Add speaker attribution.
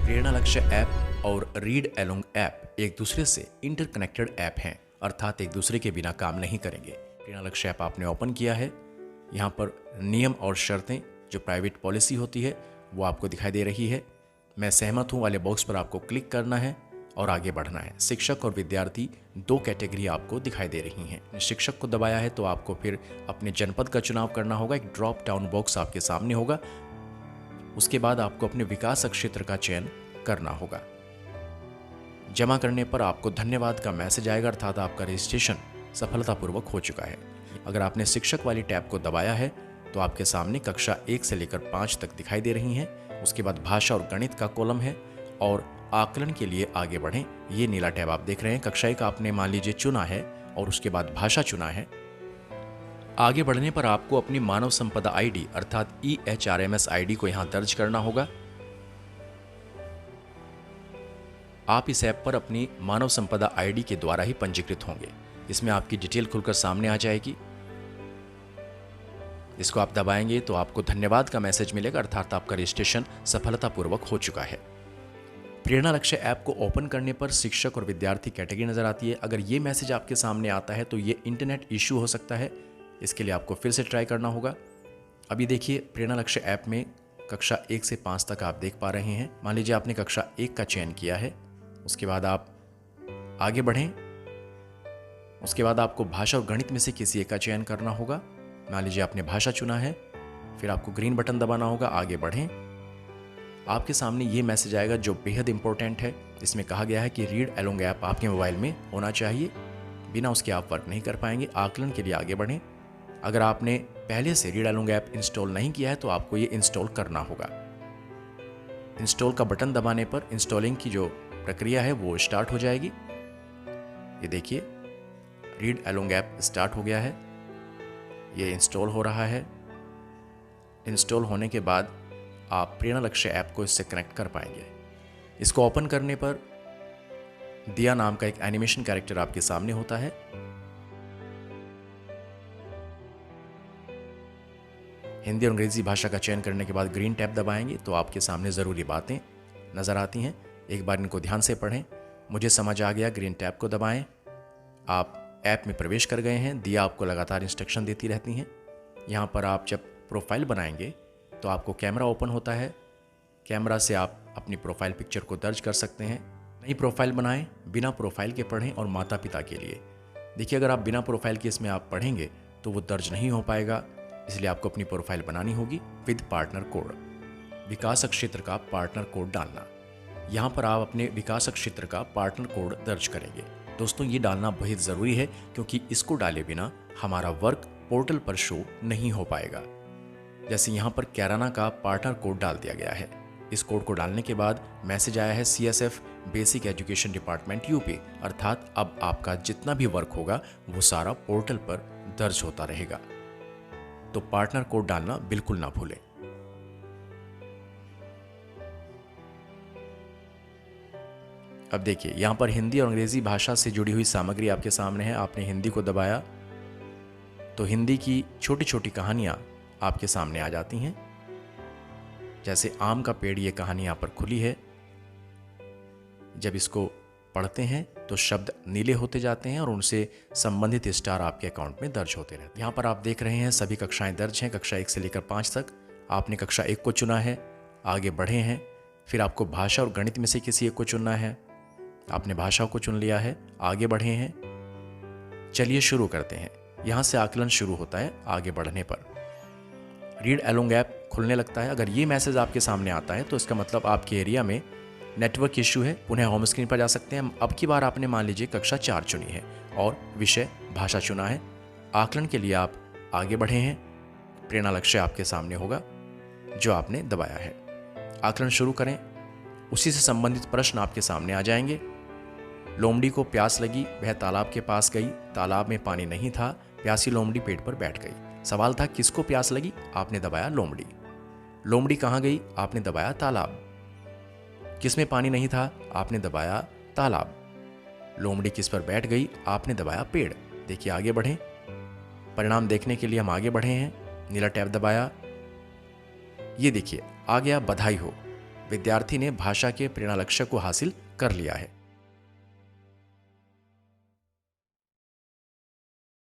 Speaker 1: प्रेरणा लक्ष्य ऐप और read along app एक दूसरे से इंटरकनेक्टेड ऐप हैं, अर्थात एक दूसरे के बिना काम नहीं करेंगे। प्रेरणा लक्ष्य ऐप आपने ओपन किया है, यहाँ पर नियम और शर्तें जो प्राइवेट पॉलिसी होती है वो आपको दिखाई दे रही है। मैं सहमत हूँ वाले बॉक्स पर आपको क्लिक करना है और आगे बढ़ना है। शिक्षक और विद्यार्थी दो कैटेगरी आपको दिखाई दे रही हैं। शिक्षक को दबाया है तो आपको फिर अपने जनपद का चुनाव करना होगा। एक ड्रॉप डाउन बॉक्स आपके सामने होगा, उसके बाद आपको अपने विकास क्षेत्र का चयन करना होगा। जमा करने पर आपको धन्यवाद का मैसेज आएगा, अर्थात आपका रजिस्ट्रेशन सफलतापूर्वक हो चुका है। अगर आपने शिक्षक वाली टैब को दबाया है तो आपके सामने कक्षा 1 से लेकर 5 तक दिखाई दे रही हैं। उसके बाद भाषा और गणित का कॉलम है और आकलन के लिए आगे बढ़ें, ये नीला टैब आप देख रहे हैं। कक्षा 1 आपने मान लीजिए चुना है और उसके बाद भाषा चुना है। आगे बढ़ने पर आपको अपनी मानव संपदा आईडी अर्थात EHRMS आईडी को यहां दर्ज करना होगा। आप इस ऐप पर अपनी मानव संपदा आईडी के द्वारा ही पंजीकृत होंगे। इसमें आपकी डिटेल खुलकर सामने आ जाएगी। इसको आप दबाएंगे तो आपको धन्यवाद का मैसेज मिलेगा, अर्थात आपका रजिस्ट्रेशन सफलतापूर्वक हो चुका है। प्रेरणा लक्ष्य ऐप को ओपन करने पर शिक्षक और विद्यार्थी कैटेगरी नजर आती है। अगर ये मैसेज आपके सामने आता है तो ये इंटरनेट इश्यू हो सकता है, इसके लिए आपको फिर से ट्राई करना होगा। अभी देखिए प्रेरणा लक्ष्य ऐप में कक्षा 1 से 5 तक आप देख पा रहे हैं। मान लीजिए आपने कक्षा 1 का चयन किया है, उसके बाद आप आगे बढ़ें। उसके बाद आपको भाषा और गणित में से किसी एक का चयन करना होगा। मान लीजिए आपने भाषा चुना है, फिर आपको ग्रीन बटन दबाना होगा, आगे बढ़ें। आपके सामने ये मैसेज आएगा जो बेहद इंपॉर्टेंट है। इसमें कहा गया है कि रीड अलोंग ऐप आपके मोबाइल में होना चाहिए, बिना उसके आप वर्क नहीं कर पाएंगे। आकलन के लिए आगे बढ़ें। अगर आपने पहले से रीड अलोंग ऐप इंस्टॉल नहीं किया है तो आपको ये इंस्टॉल करना होगा। इंस्टॉल का बटन दबाने पर इंस्टॉलिंग की जो प्रक्रिया है वो स्टार्ट हो जाएगी। ये देखिए रीड अलोंग ऐप स्टार्ट हो गया है, ये इंस्टॉल हो रहा है। इंस्टॉल होने के बाद आप प्रेरणा लक्ष्य ऐप को इससे कनेक्ट कर पाएंगे। इसको ओपन करने पर दिया नाम का एक एनिमेशन कैरेक्टर आपके सामने होता है। हिंदी और अंग्रेजी भाषा का चयन करने के बाद ग्रीन टैब दबाएंगे तो आपके सामने ज़रूरी बातें नज़र आती हैं। एक बार इनको ध्यान से पढ़ें। मुझे समझ आ गया, ग्रीन टैब को दबाएं। आप ऐप में प्रवेश कर गए हैं। दिया आपको लगातार इंस्ट्रक्शन देती रहती हैं। यहाँ पर आप जब प्रोफाइल बनाएंगे तो आपको कैमरा ओपन होता है। कैमरा से आप अपनी प्रोफाइल पिक्चर को दर्ज कर सकते हैं। नई प्रोफाइल बनाएं, बिना प्रोफाइल के पढ़ें और माता पिता के लिए। देखिए अगर आप बिना प्रोफाइल के इसमें आप पढ़ेंगे तो वो दर्ज नहीं हो पाएगा, इसलिए आपको अपनी प्रोफाइल बनानी होगी विद पार्टनर कोड। विकास क्षेत्र का पार्टनर कोड डालना। यहाँ पर आप अपने विकास क्षेत्र का पार्टनर कोड दर्ज करेंगे। दोस्तों ये डालना बहुत ज़रूरी है क्योंकि इसको डाले बिना हमारा वर्क पोर्टल पर शो नहीं हो पाएगा। जैसे यहाँ पर कैराना का पार्टनर कोड डाल दिया गया है। इस कोड को डालने के बाद मैसेज आया है CSF basic education department UP, अर्थात अब आपका जितना भी वर्क होगा वो सारा पोर्टल पर दर्ज होता रहेगा। तो पार्टनर कोड डालना बिल्कुल ना भूलें। अब देखिए यहाँ पर हिंदी और अंग्रेजी भाषा से जुड़ी हुई सामग्री आपके सामने है। आपने हिंदी को दबाया तो हिंदी की छोटी छोटी कहानियां आपके सामने आ जाती हैं। जैसे आम का पेड़, ये कहानी यहाँ पर खुली है। जब इसको पढ़ते हैं तो शब्द नीले होते जाते हैं और उनसे संबंधित स्टार आपके अकाउंट में दर्ज होते रहते हैं। यहाँ पर आप देख रहे हैं सभी कक्षाएं दर्ज हैं, कक्षा 1 से लेकर 5 तक। आपने कक्षा 1 को चुना है, आगे बढ़े हैं। फिर आपको भाषा और गणित में से किसी एक को चुनना है। आपने भाषा को चुन लिया है, आगे बढ़े हैं। चलिए शुरू करते हैं। यहाँ से आकलन शुरू होता है आगे बढ़ने पर। रीड अलोंग ऐप खुलने लगता है। अगर ये मैसेज आपके सामने आता है तो इसका मतलब आपके एरिया में नेटवर्क इश्यू है। पुनः होम स्क्रीन पर जा सकते हैं। अब की बार आपने मान लीजिए कक्षा 4 चुनी है और विषय भाषा चुना है। आकलन के लिए आप आगे बढ़े हैं। प्रेरणा लक्ष्य आपके सामने होगा जो आपने दबाया है। आकलन शुरू करें, उसी से संबंधित प्रश्न आपके सामने आ जाएंगे। लोमड़ी को प्यास लगी, वह तालाब के पास गई। तालाब में पानी नहीं था, प्यासी लोमड़ी पेड़ पर बैठ गई। सवाल था किसको प्यास लगी? आपने दबाया लोमड़ी। लोमड़ी कहाँ गई? आपने दबाया तालाब। किस में पानी नहीं था? आपने दबाया तालाब। लोमड़ी किस पर बैठ गई? आपने दबाया पेड़। देखिए आगे बढ़ें। परिणाम देखने के लिए हम आगे बढ़े हैं। नीला टैब दबाया। ये देखिए आ गया बधाई हो। विद्यार्थी ने भाषा के प्रेरणा लक्ष्य को हासिल कर लिया है।